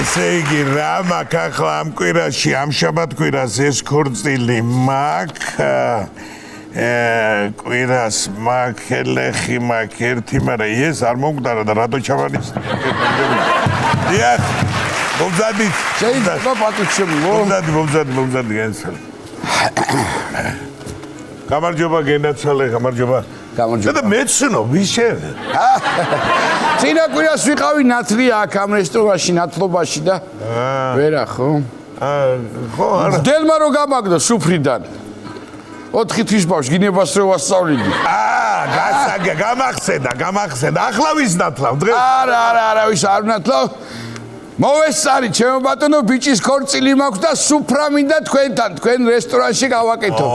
ესე იგი რა მაქვს ახლა ამ კვირაში, ამ შაბათ-კვირას ეს ქორწილი მაქვს. კვირას მაქვს, ელეხი მაქვს, ერთი, მაგრამ ეს არ მომკვდარა და რატო ჩავანის? დიახ, მომზადით. შეიძლება პატუჩემო. მომზადი განსალ. გამარჯობა გენაცვალე, გამარჯობა. და მეცნო, ვიშენ? წინა კვირას ვიყავი ნათლია აქ ამ რესტორანში, ნათლობაში და ვერა ხო? ხო, არა. დელმა რო გამაგდო სუფრიდან. 4 თვის ბავშვი გინებას რო ვასწავლიდი. გამახსენდა. ახლა ვის ნათლავ დღეს? არა, ვის არ ნათლავ? მოვესწარი, ჩემო ბატონო, ბიჭის ქორწილი მაქვს და სუფრა მინდა თქვენთან, თქვენ რესტორანში გავაკეთო.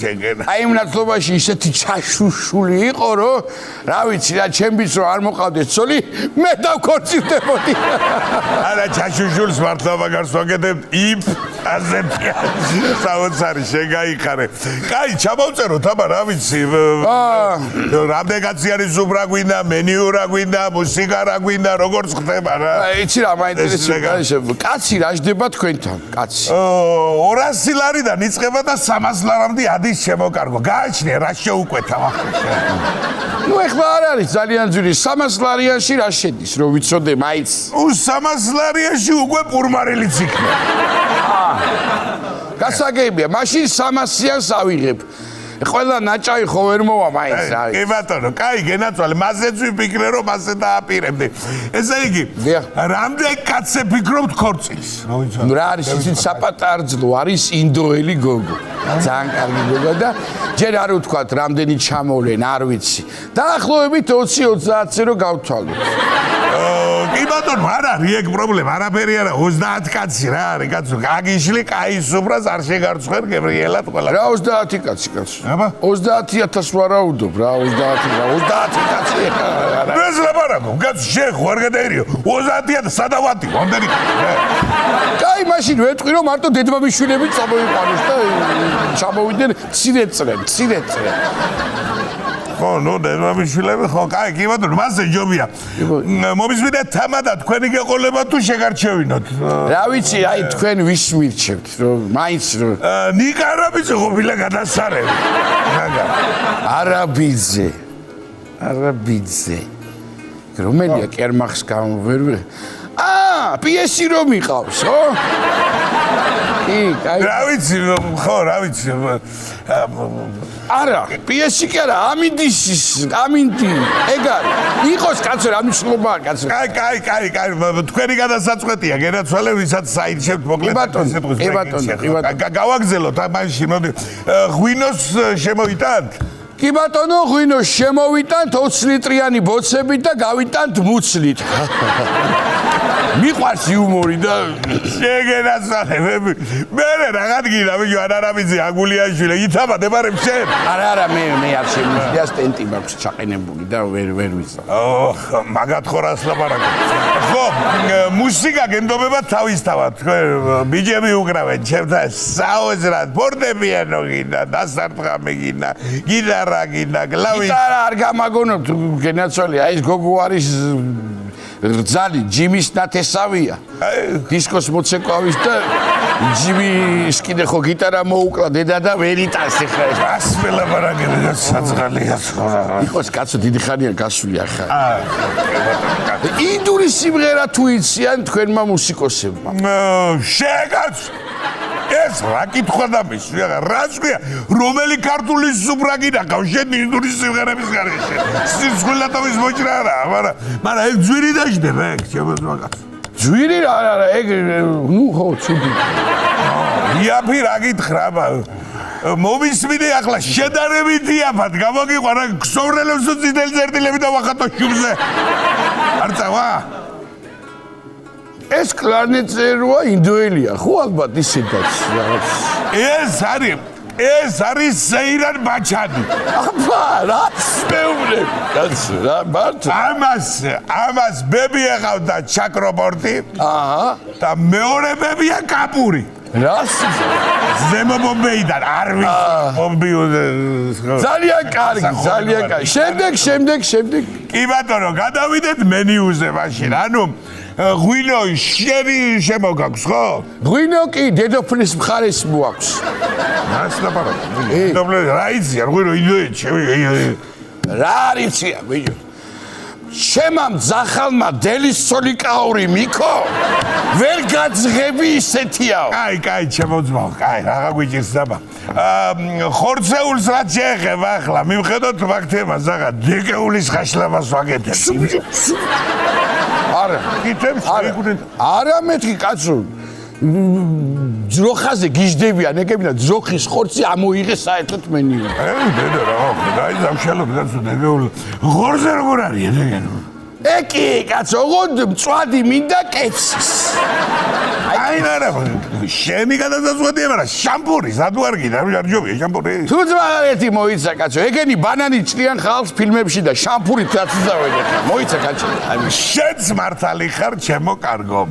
ჯეგენა. აი იმ ნათლობაში ისეთი ჩაშუშული იყო, რომ რა ვიცი, რა ჩემ ბიჭს რო არ მოყავდეს ცოლი, მე დავქორწილდებოდი. არა, ჩაშუშულს მართლა მაგარს ვაკეთებ, იმ აზეთია. საოცარი შეგაიხარე. კაი, ჩამოვწეროთ, აბა რა ვიცი. რამდენი კაცი არის სუფრა გვინდა, მენიუ რა გვინდა, მუსიკა რა გვინდა, როგორც ხდება რა. იცი რა მაინტერესებს კაცი რა ჯდება თქვენთან კაცი 200 ლარიდან იწყება და 300 ლარამდე ადის შემოკარგო გააჩნია რა შეუკვეთავ ახლა ნუ ეხლა არ არის ძალიან ძვირი 300 ლარიანში რა შედის რომ ვიცოდე მაიც 300 ლარიანში უკვე პურმარილიც იქნება გასაგებია მაშინ 300-იანს ავიღებ ყველა ნაჭაი ხო ვერ მოვა მაინც რა კი ბატონო, კაი გენაცვალე, მასეც ვიფიქრე რომ მასე დააპირებდი. ესე იგი, რამდენი კაცზე ფიქრობთ ქორწილს? ნუ რა არის ისიც საპატარძლო არის ინდოელი გოგო. ძალიან კარგი გოგო და ჯერ არ ვთქვათ რამდენი ჩამოვლენ, არ ვიცი. დაახლოებით 20-30-ზე რო გავთვალოთ. კი ბატონო, არ არის ეგ პრობლემა, არაფერი არა, 30 კაცი რა არის, კაცო, გაგიშლი, კაი სუფრას არ შეგარცხვერ გებრიელად ყველა. რა 30 კაცი კაცო? აბა 30,000 ვარაუდობ რა 30 კაცი ეს ლაპარაკო კაც შეხო არ გადაერიო 30,000 სადავატი ვამდენი კაი მაშინ ვეთყვი რომ მარტო დედმამიშვილები წამოვიყვანოს და ჩამოვიდნენ ცირეწრე ხო ნუ დედმამიშვილები ხო კაი კი ბატონო მასე ჯობია მომისმინეთ თამადა თქვენი გეყოლება თუ შეგარჩევინოთ რა ვიცი აი თქვენ ვის მირჩევთ რომ მაინც რომ ნიკარაბიძე ყოფილა გადასარევი არაბიძე რომელია კერმახს გამოვერვე პიესი რომ იყავს ხო კი კაი რა ვიცი ხო რა ვიცი არა პიესი კი არა ამინდი ეგ არის იყოს კაცო რა მნიშვნელობაა კაცო კაი თქვენი გადასაწყვეტია გენაცვალე ვისაც საინტერესოდ მოკლედ კი ბატონო გავაგზელოთ მაშინ მოდი ღვინოს შემოვიტანთ კი ბატონო ღვინოს შემოვიტანთ 20 ლიტრიანი ბოცებით და გავიტანთ მუცლით მიყვარს იუმორი და შეგენაცვალე მე რაღაც გინა ბიჭო არაბიძე აგულიაშვილი ითამადებარებ შენ არა მე არ შემიძლია სტენტი მაქვს ჩაყენებული და ვერ ვიცა მაგათ ხო რას ლაპარაკობ ხო მუსიკა გენდობება თავისთავად ბიჭები უკრავენ ჩემთან საოცრად ფორტეპიანო გინდა დასარტყამი გინდა გიტარა გინდა კლავიში გიტარა არ გამაგონებთ გენაცვალე აი ეს გოგო არის რძალი ჯიმის ნათესავია დისკოს მოცეკვავის და ჯიმის კიდე ხო გიტარა მოუკლა დედა და ვერ იტანს ეხლა ეს ასმელა ბარაგები საწყალია იყოს კაცო დიდი ხანია გასული ახლა ინდური სიმღერა თუ იციან თქვენმა მუსიკოსებმა შეკაც ეს რა კითხვა დამისვი რა თქვია რომელი ქართული სუფრა გინახავ შენ ინდური სიმღერების გარეშე სიცხვილატოვის მოჭრა არა მაგრამ ეგ ძვირი დაждდება ეგ შემოძმაკაც ძვირი არა ეგ ნუ ხო ცუდი იაფი რა გითხრა მომისმინე ახლა შედარებით იაფად გამოგიყვანა ქსოვრელებს უწითელი წერტილები და ვახატო შუბზე არ წავა ეს კლარნეტეროა ინდოელია ხო ალბათ ისედაც ეს არის სეირან ბაჩანი აბა რა მეუბნები კაცო რა მარტო ამას ბები ეყავდა ჩაკროპორტი და მეორე ბებია კაპური რას? ზემო ბომბეიდან არ ვიცი ბომბი ძალიან კარგი, ძალიან კარგი. შემდეგ. კი ბატონო, გადავიდეთ მენიუზე მაშინ. ანუ ღვინო შერი შემოგაქვს, ხო? ღვინო კი დედოფლის მხარეს მოაქვს. მას ლაპარაკი. დედოფლი რა იციან, ღვინო ინდოეთში. რა არიცია, ბიჭო. შემამ ძახალმა დელის სოლიკაური მიქო ვერ გაძღები ისეთიაო. კაი, შემოძმავ. კაი, რაღა გვიჭირს დაბა. ხორცეულს რაც შეეხება ახლა, მივხედოთ ფაქტებას, ახლა დეკეულის ხაშლებას ვაკეთებ. არა, კითებს იქნენ. არა მეთქი კაცო. ძროხაზე გიждდებიან ეკებინა ძროხის ხორცი ამოიღეს საერთოდ მენიუ. დედა რა, დაი დამშალობ კაცო დეკეულ. ხორცე როგორ არის ეგენ? ეკი კაცო, ოღონდ მწვადი მინდა კეცის. აი რა, შენი გადასაწყვეტია, მაგრამ შამპური, სადუ არ გინდა, არ ჯობია შამპური. თუ ძმაღალეთი მოიცა კაცო, ეგენი ბანანი ჭრიან ხალხს ფილმებში და შამპურით დაწვავენ ხა. მოიცა კაცო. შენც მართალი ხარ, ჩემო კარგო.